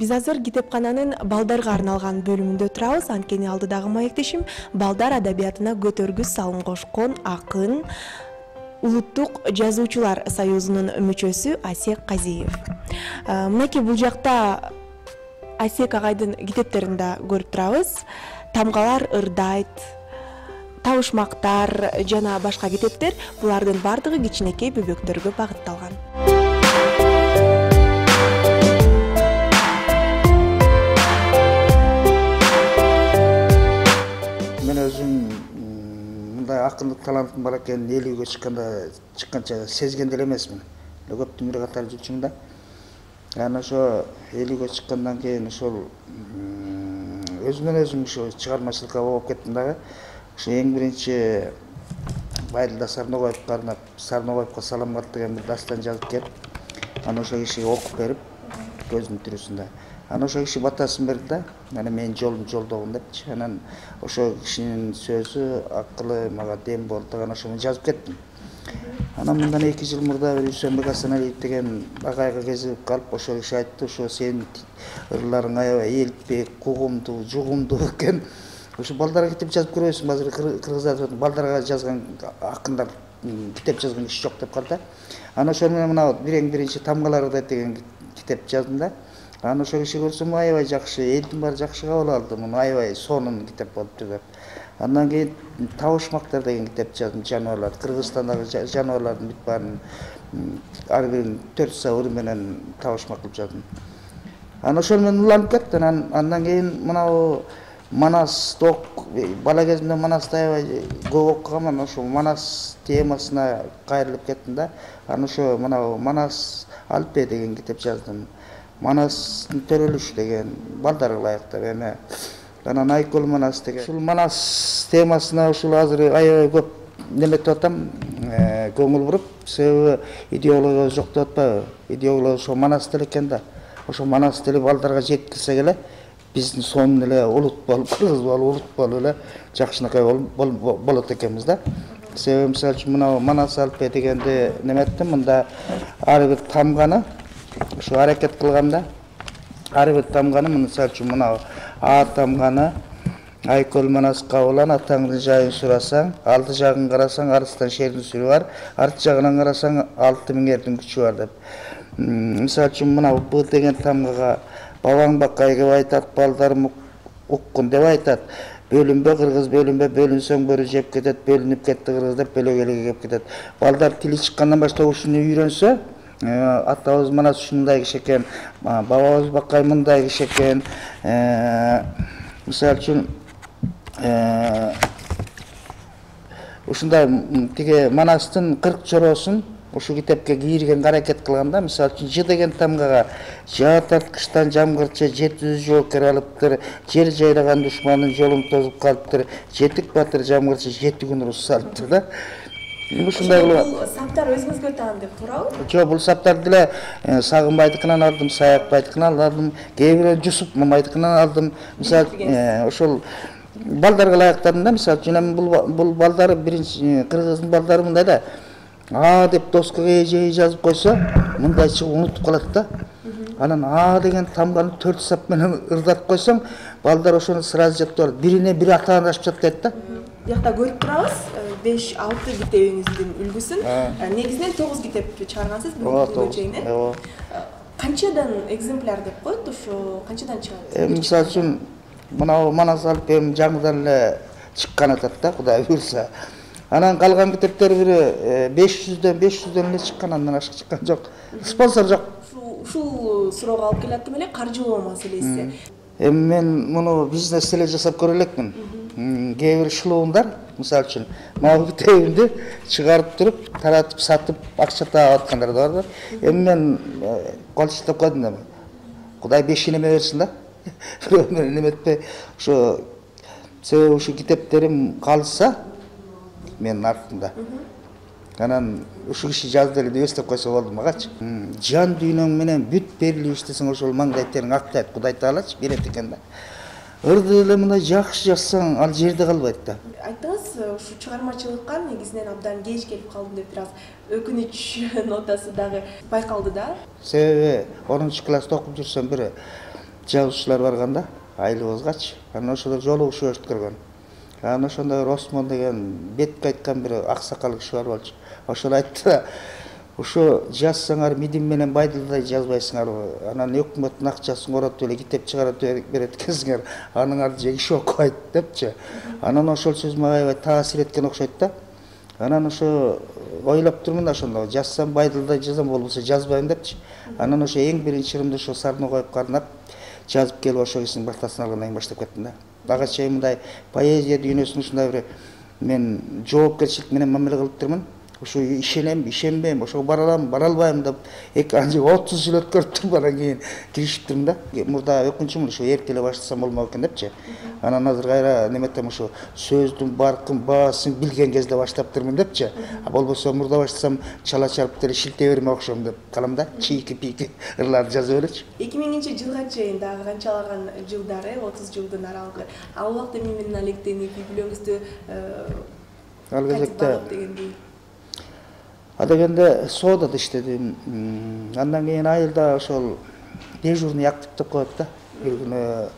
Биз азыр китепкананын балдарга арналган бөлүмүндө турабыз. Анткени алдыдагы маектешим балдар адабиятына көтөргүс салым кошкон акын, Улуттук жазуучулар союзунун мүчөсү Асек Казиев. Мынакей бул жакта Асек агайдын китептерин да көрүп турабыз. Тамгалар ырдайт, табышмактар жана башка китептер. Булардын бардыгы кичинекей бөбөктөргө багытталган. Мен өзүм мындай акындык талантым бар экенин эл чыкканча сезген деле эмесмин. Көптүн бири катары жүрчүмүн да. Анан ошо эл үйгө чыккандан кийин ошол өзүмөн өзүм ошо чыгармачылыкка болуп кеттим дагы. Ошо эң биринчи Байдылда Сарногоевго арнап Сарногоевго салам калт деген бир дастан жазып келип, анан ошо кишиге окуп берип, көзүнүн тирүүсүндө. Анан ошо киши батасын берди да, анан менин жолум жолдогун депчи. Анан ошо кишинин сөзү, акылы мага дем болду. Анан ошону жазып кеттим. Анан мындан 2 жыл мурда Үсөнбек Асаналиев деген агайга кезигип калып, ошо киши айтты, ошо сенин ырларың аябай элпек, кугумдуу, жугумдуу экен. Ошо балдарга китеп жазып көрбөйсүңбү? Азыр Кыргыздарда балдарга жазган акындар китеп жазган киши жок деп калды. Анан ошо менен мына биринчи Тамгалар ырдайт деген китеп жаздым да. Анан ошо киши көрсөм аябай жакшы, элдин баары жакшы кабыл алды. Муну аябай сонун китеп болуптур деп. Андан кийин Табышмактар деген китеп жаздым, жаныбарлар. Кыргызстандагы жаныбарлардын бүт баарын ар бирин 4 сабыр менен табышмак кылып жаздым. Анан ошол менен уланып кеттим. Андан кийин мынау Манас бала кезимде Манасты аябай көп окугам. Ошо Манас темасына кайрылып кеттим да. Анан ошо мынау Манас Алпе деген китеп жаздым. Манастын төрөлүшү деген балдарга ылайыктуу эме. Анан Айкөл Манас деген. Ушул Манас темасына ушул азыр аябай көп неметип атам, көңүл буруп, себеби идеология жок деп атпайбы? Идеология ошо Манас деле экен да. Ошо Манас деле балдарга жеткилсе эле, биздин сонун эле улут болуп, кыргыз болуп, улут болуп эле жакшынакай болот экенбиз да. Себеби мисалы үчүн мына Манас Алпе дегенди неметтим, мында ар бир тамганы ошо аракет кылганда, ар бир тамганы мисалы үчүн мына А тамганы Айкөл Манаска улан атаңдын жайын сурасаң, алты жагын карасаң, арыстан шердин сүрү бар, арт жагынан карасаң, 6000 эрдин күчү бар деп. Мисалы үчүн мына Б деген тамгага бабаң бакай кеп айтат, балдарым уккун деп айтат. Бөлүнбө кыргыз, бөлүнбө, бөлүнсөң бөрү жеп кетет, бөлүнүп кетти кыргыз деп бөлөгөлөгө кеп кетет. Балдар тили чыккандан баштап ушуну үйрөнсө, атабыз Манас ушундай киши экен, бабабыз бакай мындай киши экен. Мисалы үчүн ушундай тиги Манастын 40 чороосун ушу китепке кийирген аракет кылганда, мисалы үчүн Ж деген тамгага жаа тарткычтан жамгырчы 700 жоокер алыптыр, жер жайлаган душмандын жолун тозуп калыптыр, жетик батыр жамгырчы 7 күн урус салыптыр да. Ушундай кылып. Бул саптар өзүңүзгө таан деп туурабы? Жок, бул саптарды деле Сагынбайдыкынан алдым, Саякбайдыкынан алдым, кээ бирөө Жусуп Мамайдыкынан алдым. Мисалы, ошол балдарга ылайыктардым да. Мисалы үчүн бул балдар биринчи кыргыздын балдары мындай да. А деп доскага эжеи жазып койсо, мындай чыгып унутуп калат да. Анан А деген тамганы 4 сап менен ырдап койсоң, балдар ошону сразу жаттап алат. Бирине бири атаандашып жаттайт да. Биякта көрүп турабыз 5-6 китебиңиздин үлгүсүн. Негизинен 9 китеп чыгаргансыз бүгүнкү күнгө чейин. Канчадан экземпляр деп коет, ошо канчадан чыгат? Мисалы үчүн мына Манас Алпем жаңыдан эле чыккан атат да, Кудай буйрса. Анан калган китептер бири 500дөн эле чыккан, андан ашык чыккан жок. Спонсор жок. Ушул суроого алып келет эле каржылоо маселеси. Эми мен муну бизнес эле жасап көрө элекмин. Кээ бир шылуундар, мисалы үчүн, мага китебимди чыгарып туруп, таратып, сатып, акча таап аткандар да бар. Эми мен кол иштеп койдум да. Кудай 5 неме берсин да. Бирөө менен неметпей, ошо себеби ушу китептерим калса менин артымда. Анан ушу киши жазды эле деп эстеп койсо болду магачы. Жан дүйнөң менен бүт берилип иштесең ошол маңдай териң актайт, Кудай таалачы берет экен да. Ырды эле мындай жакшы жазсаң, ал жерде калбайт да. Айттыңыз, ушу чыгармачылыкка негизинен абдан кеч келип калдым деп бир аз өкүнүч нотасы дагы байкалды да. Себеби 10-класста окуп жүрсөм бири жазуучулар барган да айылыбызгачы. Анан ошолор жолугушуп өткөргөн. Анан ошондо Осмон деген бетке айткан бир аксакал киши бар болчу. Ошол айтты: "Ошо жазсаңар мидим менен Байдылдай жазбайсыңарбы? Анан өкмөттүн акчасын коротуп эле китеп чыгарып берет экенсиңер. Аныңарды же иш окубайт" депчи. Анан ошол сөз мага аябай таасир эткен окшойт да. Анан ошо ойлоп турмун да, ошондо жазсам Байдылдай жазам, болбосо жазбайм депчи. Анан ошо эң биринчи ырымды ошо Сарно коюп карнап жазып келип ошо кишинин бактасын алгандан кийин баштап кеттим да. Ага чейин мындай поэзия дүйнөсүн ушундай бир мен жоопкерчилик менен мамиле кылып турмун. Ошо ишенем, ишенбейм, ошого бара аламбы, бара албайм деп анча 30 жыл өткөрүп туруп анан кийин киришип турмун да. Мурда өкүнчүмүн ошо эрте эле баштасам болмок экен депчи. Анан азыр кайра неметем ошо сөздүн баркын, баасын билген кезде баштап турмун депчи. А болбосо мурда баштасам чала чарпып деле шилте берме окшом деп калам да. Чийки пийки ырларды жазып элечи. 2000-жылга чейин дагы канчалаган жылдары, 30 жылдын аралыгы. Ал убакта менен алектенип, үй-бүлөңүздү Ал кезекте дегендей. Адегенде соодада иштедим. Андан кийин айылда ошол дежурный актив деп коет да. Бир күнү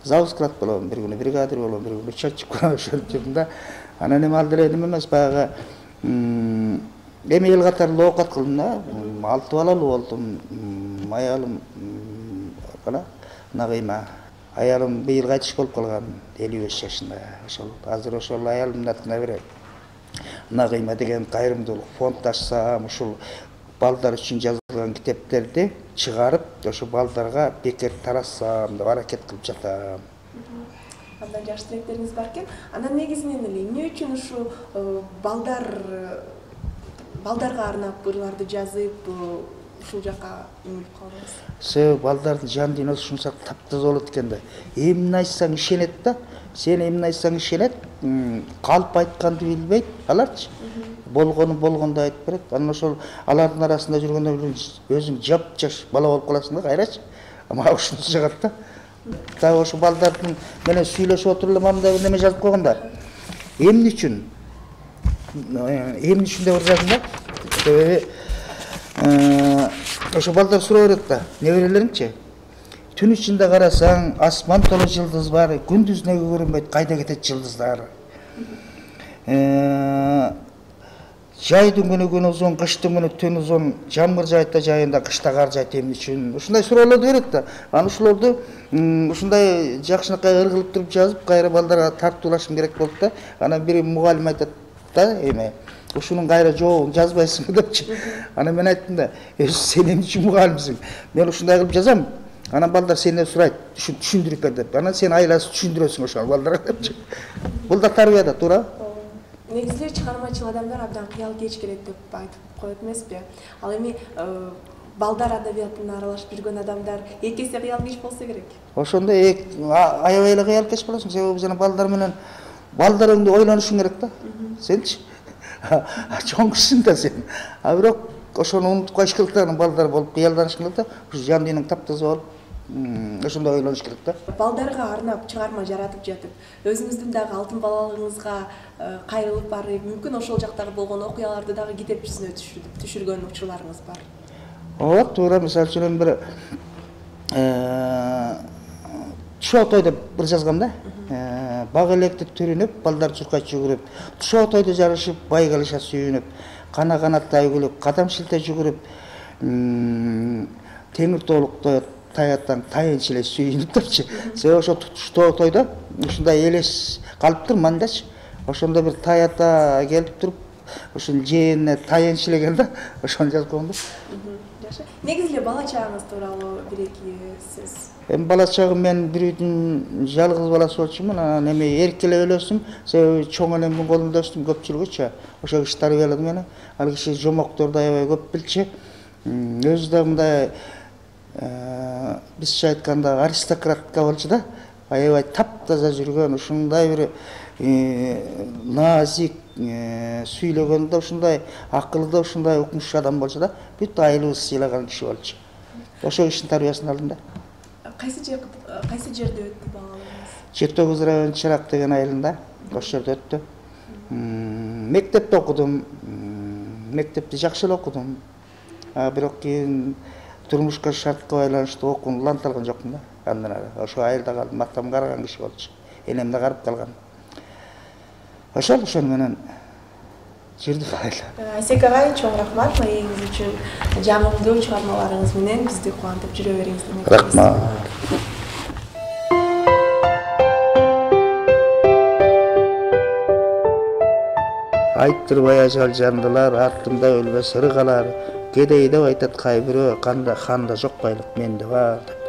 завсклад болом, бир күнү бригадир болом, бир күнү счетчик болом, ошентип жүрдүм да. Анан эми ал деле неме эмес, баягы эми эл катарында оокат кылдым да. 6 балалуу болдум. Аялым кана Нагыйма. Аялым быйыл кайтыш болуп калган, 55 жашында. Ошол азыр ошол аялымдын атына бир Нагыйма деген кайрымдуулук фонд ачсам, ушул балдар үчүн жазылган китептерди чыгарып, ошо балдарга бекер таратсам деп аракет кылып жатам. Андан жакшы тилектериңиз бар экен. Анан негизинен эле эмне үчүн ушу балдарга арнап ырларды жазып, ушул жака үңүлүп калдыңыз? Себеби балдардын жан дүйнөсү ушунчалык таптаза болот экен да. Эмне айтсаң ишенет да. Сен эмне айтсаң ишенет, калп айтканды билбейт аларчы. Болгону болгондой айтып берет. Анан ошол алардын арасында жүргөндө өзүң жап-жаш бала болуп каласың да, кайрачы. Мага ушунусу жагат да. Дагы ошо балдардын менен сүйлөшүп отуруп эле мындай бир неме жазып койгон да. Эмне үчүн? Эмне үчүн деп жаздым да. Себеби ошо балдар суроо берет да. Неберелеримчи? Түн ичинде карасаң, асман толо жылдыз бар, күндүз неге көрүнбөйт, кайда кетет жылдыздар. Жайдын күнү күн узун, кыштын күнү түн узун, жамгыр жайта жайында, кышта кар жайт эмне үчүн? Ушундай суроолорду берет да. Анан ушулорду ушундай жакшынакай ыргылып туруп жазып, кайра балдарга тартуулашым керек болуп да. Анан бири мугалим айтат да, эме ушунун кайра жообун жазбайсыңбы депчи. Анан мен айттым да, сен эмне үчүн мугалимсиң? Мен ушундай кылып жазам. Анан балдар сенден сурайт, түшүндүрүп бер деп. Анан сен айласы түшүндүрөсүң ошол балдарга депчи. Бул да тарбия да, туура. Негизи чыгармачыл адамдар абдан кыял кеч келет деп айтып коет эмеспи? Ал эми балдар адабиятына аралашып жүргөн адамдар эки эсе кыял кеч болсо керек. Ошондо аябай эле кыял кеч болосуң, себеби жана балдар менен балдарыңды ойлонушуң керек да. Сенчи? Чоң кишисиң да сен. А бирок ошону унутуп калыш керек да, балдар болуп кыялданышың керек да. Ушу жан дүйнөң таптаза болуп, ошондой ойлонуш керек да. Балдарга арнап чыгарма жаратып жатып, өзүңүздүн дагы алтын балалыгыңызга кайрылып барып, мүмкүн ошол жактагы болгон окуяларды дагы китеп жүзүнө түшүргөн учурларыңыз бар. Ооба, туура. Мисалы үчүн бир Тушоо той деп бир жазгам да. Бак электи түрүнүп, балдар чуркай жүгүрүп, тушоо тойду жарышып, бай калыша сүйүнүп, кана канаттай күлүп, кадам шилте жүгүрүп, теңир тоолуктой таятаң таянч эле сүйүнүп депчи. Себеби ошо тушоо тойдо ушундай элес калыптыр мандачы. Ошондо бир таята келип туруп, ушул жээнине таянч эле келди да, ошону жазып койгом да. Жакшы. Негизи эле бала чагыңыз тууралуу бир-эки сөз. Эми бала чагым мен бир үйдүн жалгыз баласы болчумун. Анан эми эркелеп эле өстүм. Себеби чоң энемдин колунда өстүм көпчүлүгүчө. Ошол киши тарбиялады мени. Ал киши жомокторду аябай көп билчү. Өзү да мындай бизче айтканда аристократка болчу да. Аябай таптаза жүргөн, ушундай бир назик сүйлөгөндө ушундай акылды, ушундай укмуш адам болчу да. Бүт айылыбыз сыйлаган киши болчу. Ошол кишинин тарбиясын алдым да. Кайсы жерде өттү балалыгыңыз? Чектөгүз районунун Чырак деген айылында, ошол жерде өттү. Мектепте окудум. Мектепти жакшы эле окудум. Бирок кийин турмушка шартка байланыштуу окууну уланта алган жокмун да. андан ары ошо айылда калдым, атам караган киши болчу, энем да карып калган. Ошол менен жүрдүк айла. Айсек агай, чоң рахмат маегиңиз үчүн. Жагымдуу чыгармаларыңыз менен бизди кубантып жүрө бериңиз деп айтабыз. Рахмат. Айттырбай ажал жандылар, артымда өлбөс ыргалар. Кедей деп айтат кайбирөө, канда жок байлык менде бар деп.